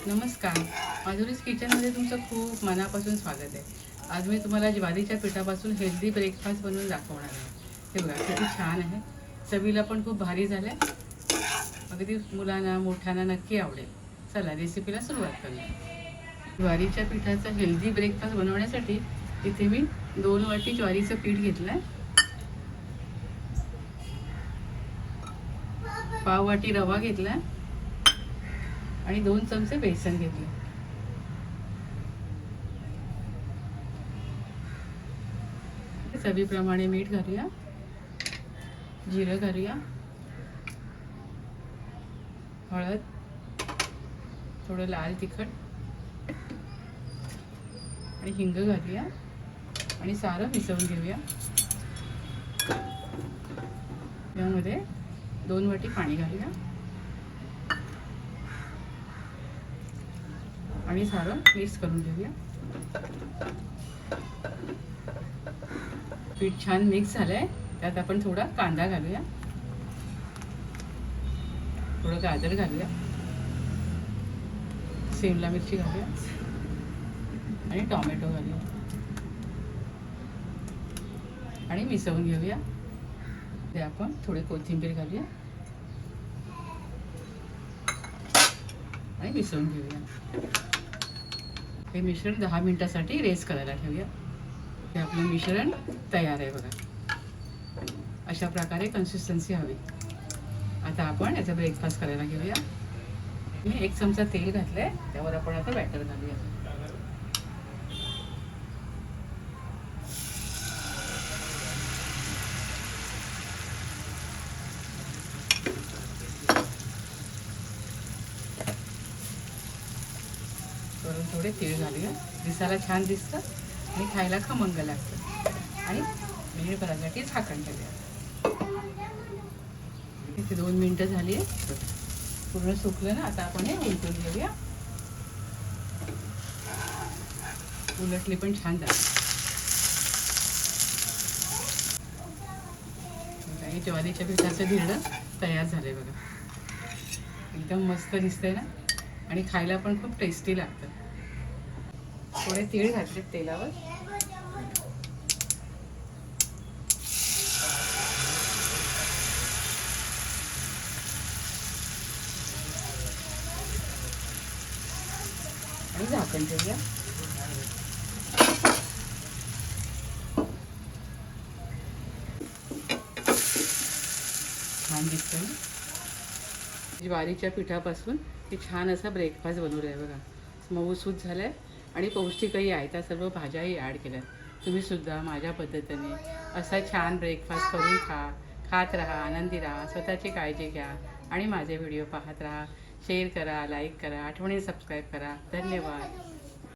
नमस्कार, माधुरीज किचनमध्ये तुमचं खूप मनापासून स्वागत आहे. आज मी तुम्हाला ज्वारीच्या पिठापासून हेल्दी ब्रेकफास्ट बनवून दाखवणार आहे. हे बघा किती छान आहे, चवीला पण खूप भारी झालं आहे. अगदी मुलांना मोठ्यांना नक्की आवडेल. चला रेसिपीला सुरुवात करूया. ज्वारीच्या पिठाचा हेल्दी ब्रेकफास्ट बनवण्यासाठी इथे मी 2 वाटी ज्वारीचं पीठ घेतलं आहे, पाव वाटी रवा घेतला आणि 2 चमचे बेसन घेतले. चवीप्रमाणे मीठ घालूया, जिरं घालूया, हळद, थोडं लाल तिखट आणि हिंग घालूया आणि सारं मिसळून घेऊया. यामध्ये 2 वाटी पाणी घालूया आणि सारं मिक्स करून घेऊया. पीठ छान मिक्स झालंय. त्यात आपण थोडा कांदा घालूया, थोडं गाजर घालूया, शिमला मिरची घालूया आणि टोमॅटो घालूया आणि मिसळून घेऊया. ते आपण थोडी कोथिंबीर घालूया आणि मिसळून घेऊया. हे मिश्रण 10 मिनिटासाठी रेस्ट करायला ठेवूया. हे आपलं मिश्रण तयार आहे बघा. अशा प्रकारे कन्सिस्टन्सी हवी. आता आपण याचा ब्रेकफास्ट करायला घेऊया. मी 1 चमचा तेल घातलंय, त्यावर आपण आता बॅटर घालूया. थोडे तीळ घालूया, दिसायला छान दिसतं आणि खायला खमंग लागतं. आणि मिनिटभरासाठी झाकण ठेवूया. इथे 2 मिनिटं झाली आहे, पूर्ण सुकलं ना. आता आपण हे उलटून घेऊया. उलटली पण छान झाली. हे ज्वारीच्या पिठाचं धिरडं तयार झालंय बघा. एकदम मस्त दिसतंय ना आणि खायला पण खूप टेस्टी लागतं. थोडे तीळ घातले तेलावर. आणि झाकण ठेवूया. छान दिसतं ना. ज्वारीच्या पिठापासून हे छान असा ब्रेकफास्ट बनवला आहे बघा. मऊसूत झालाय आणि पौष्टिकही आहे. त्या सर्व भाज्याही ॲड केल्यात. तुम्ही सुद्धा माझ्या पद्धतीने असा छान ब्रेकफास्ट करून खात राहा, आनंदी राहा, स्वतःची काळजी घ्या आणि माझे व्हिडिओ पाहत राहा. शेअर करा, लाईक करा, आठवणीने सबस्क्राईब करा. धन्यवाद.